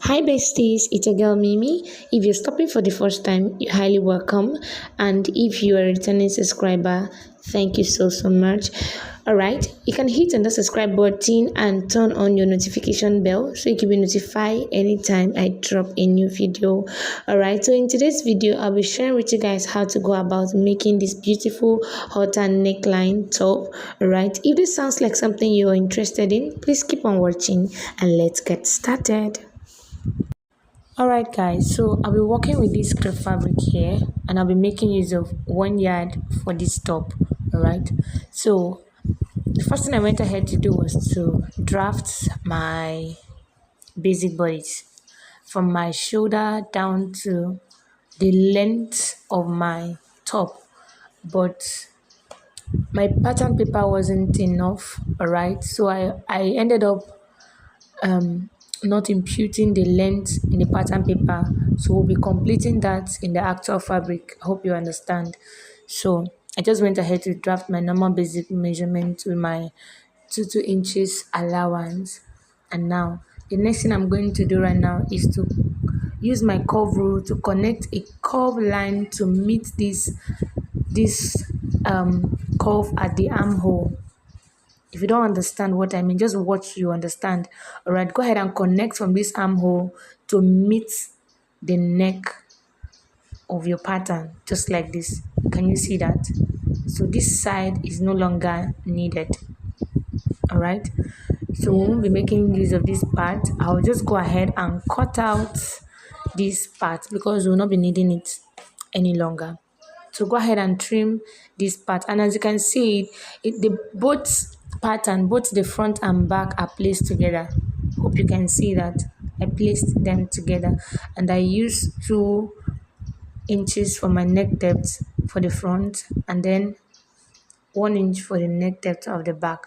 Hi besties, it's your girl Mimi. If you're stopping for the first time, you're highly welcome. And if you are a returning subscriber, thank you so much. Alright, you can hit on the subscribe button and turn on your notification bell so you can be notified anytime I drop a new video. Alright, so in today's video, I'll be sharing with you guys how to go about making this beautiful halter neckline top. Alright, if this sounds like something you're interested in, please keep on watching and let's get started. Alright guys, so I'll be working with this crepe fabric here and I'll be making use of 1 yard for this top. Alright, so the first thing I went ahead to do was to draft my basic bodies from my shoulder down to the length of my top, but my pattern paper wasn't enough. Alright, so I ended up not imputing the length in the pattern paper, so we'll be completing that in the actual fabric. I hope you understand. So I just went ahead to draft my normal basic measurement with my 2 inches allowance, and now the next thing I'm going to do right now is to use my curve rule to connect a curve line to meet this curve at the armhole. If you don't understand what I mean, just watch you understand. All right, go ahead and connect from this armhole to meet the neck of your pattern, just like this. Can you see that? So this side is no longer needed. All right, so we won't be making use of this part. I'll just go ahead and cut out this part because we'll not be needing it any longer. So go ahead and trim this part, and as you can see, the both pattern, both the front and back, are placed together. Hope you can see that I placed them together, and I used 2 inches for my neck depth for the front and then 1 inch for the neck depth of the back.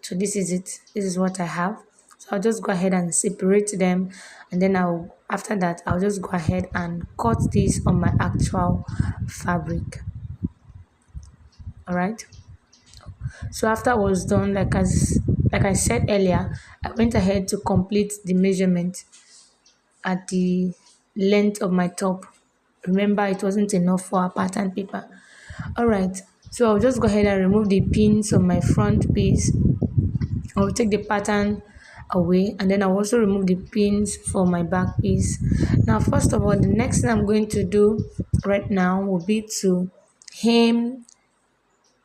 So this is it. This is what I have. So I'll just go ahead and separate them, and then after that I'll just go ahead and cut this on my actual fabric. All right, so after I was done, like I said earlier, I went ahead to complete the measurement at the length of my top. Remember, it wasn't enough for our pattern paper. All right, so I'll just go ahead and remove the pins on my front piece. I'll take the pattern away, and then I'll also remove the pins for my back piece. Now, first of all, the next thing I'm going to do right now will be to hem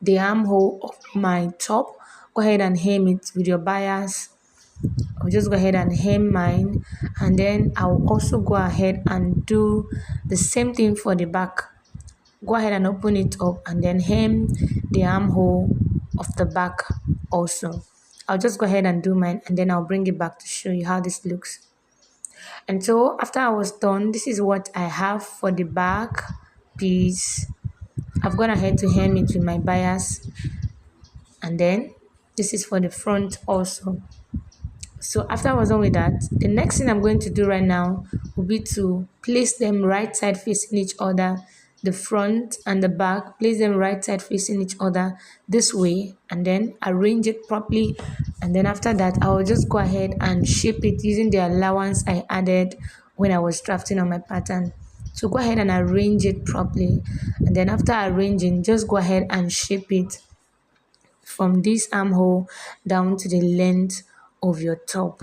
the armhole of my top. Go ahead and hem it with your bias. I'll just go ahead and hem mine, and then I'll also go ahead and do the same thing for the back. Go ahead and open it up and then hem the armhole of the back also. I'll just go ahead and do mine, and then I'll bring it back to show you how this looks. And so after I was done, this is what I have for the back piece. I've gone ahead to hem it with my bias, and then this is for the front also. So after I was done with that, the next thing I'm going to do right now will be to place them right side facing each other, the front and the back, place them right side facing each other this way, and then arrange it properly. And then after that, I will just go ahead and shape it using the allowance I added when I was drafting on my pattern. So go ahead and arrange it properly, and then after arranging, just go ahead and shape it from this armhole down to the length of your top.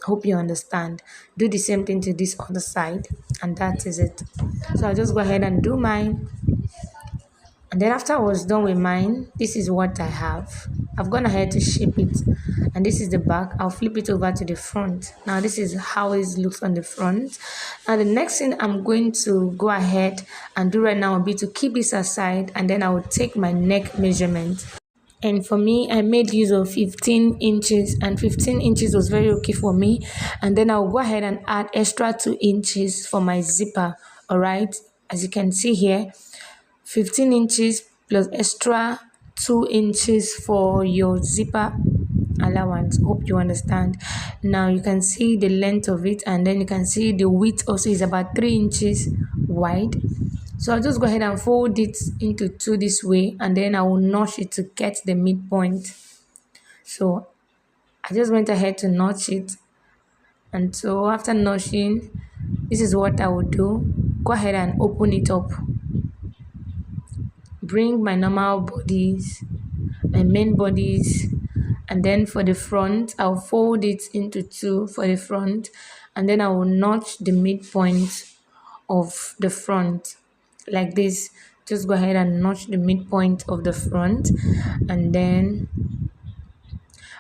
Hope you understand. Do the same thing to this other side, and that is it. So I'll just go ahead and do mine, and then after I was done with mine, this is what I have. I've gone ahead to shape it, and this is the back. I'll flip it over to the front. Now this is how it looks on the front. Now the next thing I'm going to go ahead and do right now will be to keep this aside, and then I will take my neck measurement. And for me, I made use of 15 inches, and 15 inches was very okay for me. And then I'll go ahead and add extra 2 inches for my zipper. All right, as you can see here, 15 inches plus extra 2 inches for your zipper allowance. Hope you understand. Now you can see the length of it, and then you can see the width also is about 3 inches wide. So I'll just go ahead and fold it into two this way, and then I will notch it to get the midpoint. So I just went ahead to notch it, And so after notching, this is what I will do. Go ahead and open it up. Bring my normal bodies, my main bodies, and then for the front, I'll fold it into two for the front, and then I will notch the midpoint of the front like this. Just go ahead and notch the midpoint of the front, and then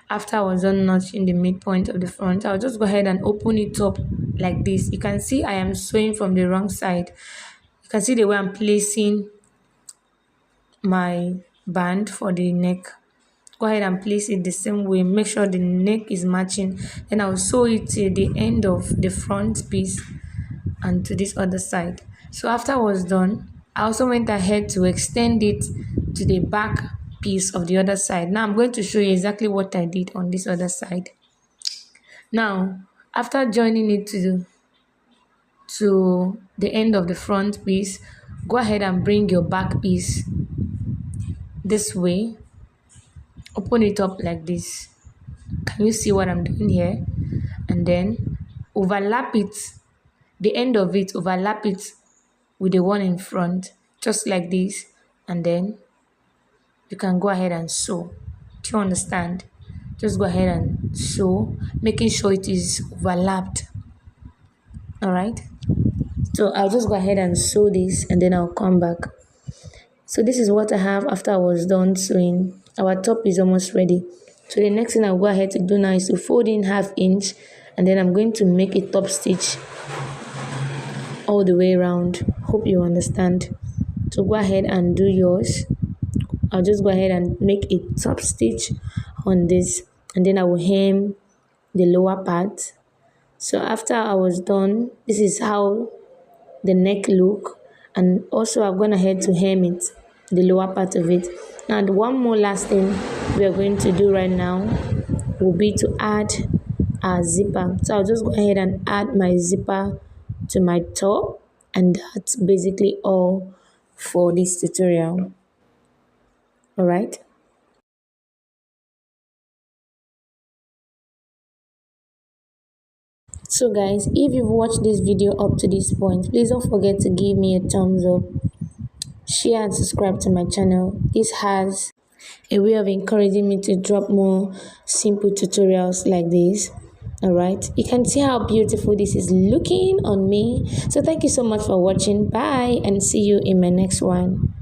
after I was done notching the midpoint of the front, I'll just go ahead and open it up like this. You can see I am sewing from the wrong side. You can see the way I'm placing my band for the neck. Go ahead and place it the same way. Make sure the neck is matching. Then I'll sew it to the end of the front piece and to this other side. So after I was done, I also went ahead to extend it to the back piece of the other side. Now I'm going to show you exactly what I did on this other side. Now, after joining it to the end of the front piece, go ahead and bring your back piece this way. Open it up like this. Can you see what I'm doing here? And then overlap it, the end of it, overlap it with the one in front, just like this. And then you can go ahead and sew. Do you understand? Just go ahead and sew, making sure it is overlapped. All right. So I'll just go ahead and sew this, and then I'll come back. So this is what I have after I was done sewing. Our top is almost ready. So the next thing I'll go ahead to do now is to fold in 1/2 inch, and then I'm going to make a top stitch all the way around. Hope you understand. So go ahead and do yours. I'll just go ahead and make a top stitch on this, and then I will hem the lower part. So after I was done, this is how the neck look, and also I've gone ahead to hem it, the lower part of it. And one more last thing we are going to do right now will be to add our zipper. So I'll just go ahead and add my zipper to my top, and that's basically all for this tutorial. All right. So guys, if you've watched this video up to this point, please don't forget to give me a thumbs up, share and subscribe to my channel. This has a way of encouraging me to drop more simple tutorials like this. All right, you can see how beautiful this is looking on me. So thank you so much for watching. Bye, and see you in my next one.